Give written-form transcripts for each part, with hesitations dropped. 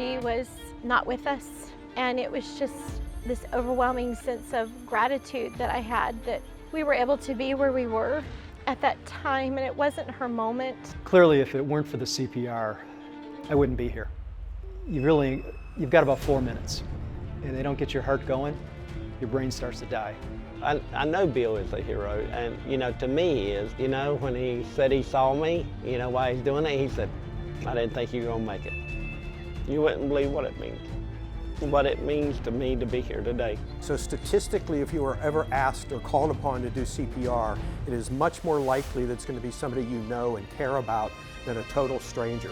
she was not with us. And it was just this overwhelming sense of gratitude that I had that we were able to be where we were at that time, and it wasn't her moment. Clearly, if it weren't for the CPR, I wouldn't be here. You've got about 4 minutes, and they don't get your heart going, your brain starts to die. I know Bill is a hero, and to me he is. When he said he saw me, why he's doing it, he said, I didn't think you were gonna make it. You wouldn't believe what it means to me to be here today. So statistically, if you are ever asked or called upon to do CPR, it is much more likely that it's going to be somebody you know and care about than a total stranger.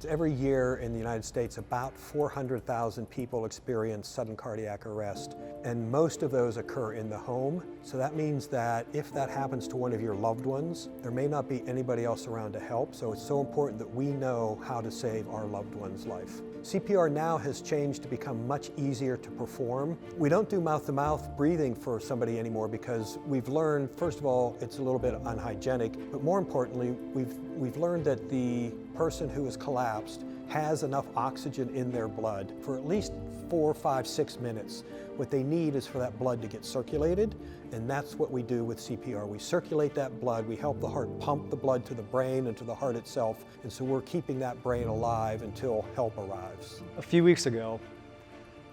Every year in the United States, about 400,000 people experience sudden cardiac arrest, and most of those occur in the home. So that means that if that happens to one of your loved ones, there may not be anybody else around to help, so it's so important that we know how to save our loved one's life. CPR now has changed to become much easier to perform. We don't do mouth-to-mouth breathing for somebody anymore because we've learned, first of all, it's a little bit unhygienic, but more importantly, we've learned that the person who has collapsed has enough oxygen in their blood for at least 4, 5, 6 minutes. What they need is for that blood to get circulated, and that's what we do with CPR. We circulate that blood, we help the heart pump the blood to the brain and to the heart itself, and so we're keeping that brain alive until help arrives. A few weeks ago,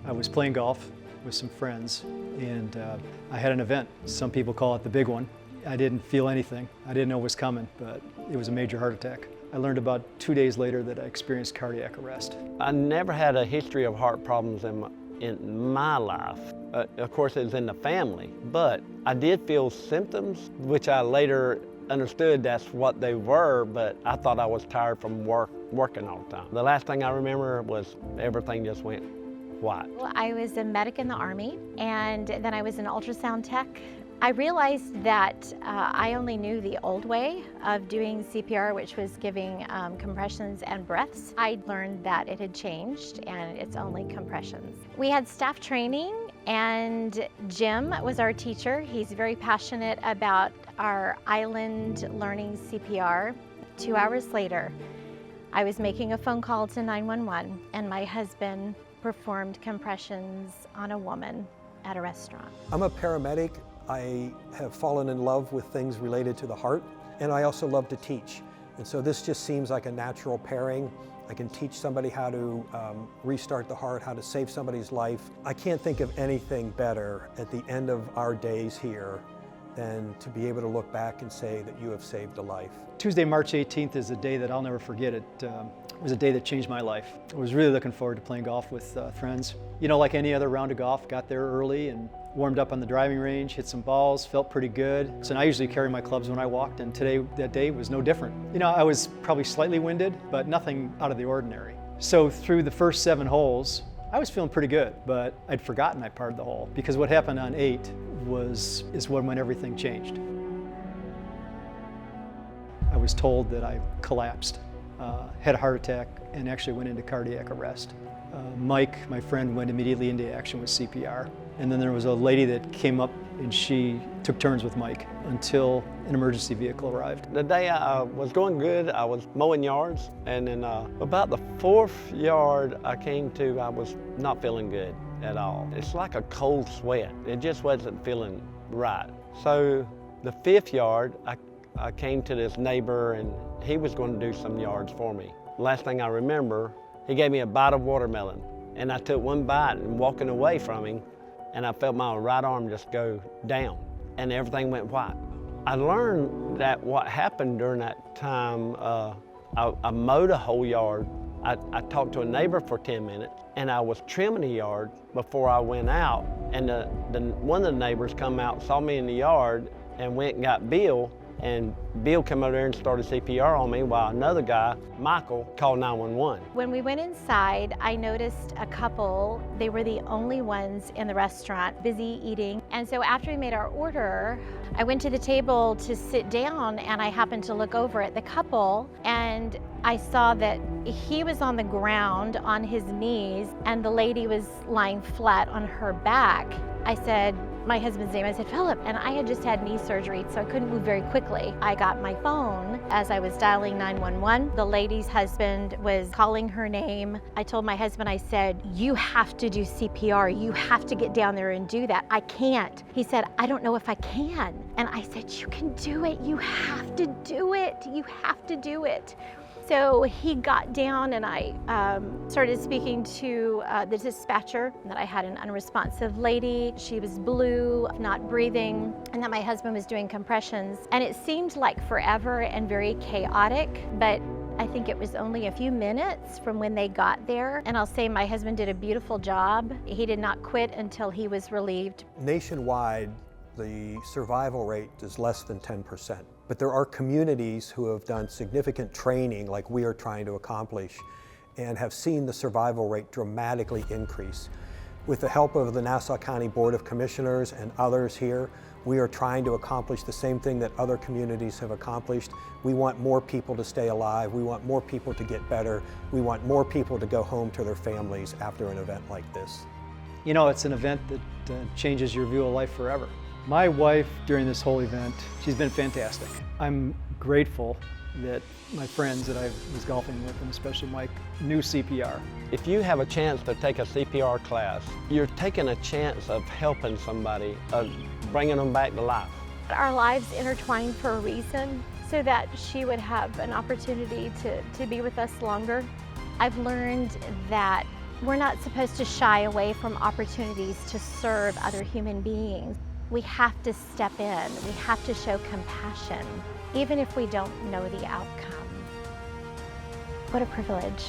I was playing golf with some friends, and I had an event. Some people call it the big one. I didn't feel anything. I didn't know it was coming, but it was a major heart attack. I learned about 2 days later that I experienced cardiac arrest. I never had a history of heart problems in my life. Of course, it was in the family, but I did feel symptoms, which I later understood that's what they were, but I thought I was tired from working all the time. The last thing I remember was everything just went white. Well, I was a medic in the Army, and then I was an ultrasound tech. I realized that I only knew the old way of doing CPR, which was giving compressions and breaths. I learned that it had changed and it's only compressions. We had staff training, and Jim was our teacher. He's very passionate about our island learning CPR. 2 hours later, I was making a phone call to 911, and my husband performed compressions on a woman at a restaurant. I'm a paramedic. I have fallen in love with things related to the heart, and I also love to teach. And so this just seems like a natural pairing. I can teach somebody how to restart the heart, how to save somebody's life. I can't think of anything better at the end of our days here than to be able to look back and say that you have saved a life. Tuesday, March 18th is a day that I'll never forget. It was a day that changed my life. I was really looking forward to playing golf with friends. Like any other round of golf, got there early and warmed up on the driving range, hit some balls, felt pretty good. So I usually carry my clubs when I walked, and that day was no different. I was probably slightly winded, but nothing out of the ordinary. So through the first 7 holes, I was feeling pretty good, but I'd forgotten I parred the hole, because what happened on 8 is when everything changed. I was told that I collapsed, had a heart attack, and actually went into cardiac arrest. Mike, my friend, went immediately into action with CPR. And then there was a lady that came up, and she took turns with Mike until an emergency vehicle arrived. The day I was going good, I was mowing yards, and then about the 4th yard I came to, I was not feeling good at all. It's like a cold sweat. It just wasn't feeling right. So the 5th yard, I came to this neighbor, and he was going to do some yards for me. Last thing I remember, he gave me a bite of watermelon, and I took one bite, and walking away from him, and I felt my right arm just go down, and everything went white. I learned that what happened during that time, I mowed a whole yard. I talked to a neighbor for 10 minutes, and I was trimming a yard before I went out, and one of the neighbors come out, saw me in the yard, and went and got Bill, and Bill came over there and started CPR on me, while another guy, Michael, called 911. When we went inside, I noticed a couple. They were the only ones in the restaurant, busy eating. And so after we made our order, I went to the table to sit down, and I happened to look over at the couple, and I saw that he was on the ground on his knees, and the lady was lying flat on her back. I said my husband's name. I said, Philip, and I had just had knee surgery, so I couldn't move very quickly. I got my phone as I was dialing 911. The lady's husband was calling her name. I told my husband, I said, you have to do CPR. You have to get down there and do that. I can't. He said, I don't know if I can. And I said, you can do it. You have to do it. You have to do it. So he got down and I started speaking to the dispatcher, that I had an unresponsive lady. She was blue, not breathing, and that my husband was doing compressions. And it seemed like forever and very chaotic, but I think it was only a few minutes from when they got there. And I'll say my husband did a beautiful job. He did not quit until he was relieved. Nationwide, the survival rate is less than 10%. But there are communities who have done significant training like we are trying to accomplish and have seen the survival rate dramatically increase. With the help of the Nassau County Board of Commissioners and others here, we are trying to accomplish the same thing that other communities have accomplished. We want more people to stay alive. We want more people to get better. We want more people to go home to their families after an event like this. You know, it's an event that changes your view of life forever. My wife, during this whole event, she's been fantastic. I'm grateful that my friends that I was golfing with, and especially Mike, knew CPR. If you have a chance to take a CPR class, you're taking a chance of helping somebody, of bringing them back to life. Our lives intertwined for a reason, so that she would have an opportunity to be with us longer. I've learned that we're not supposed to shy away from opportunities to serve other human beings. We have to step in. We have to show compassion, even if we don't know the outcome. What a privilege.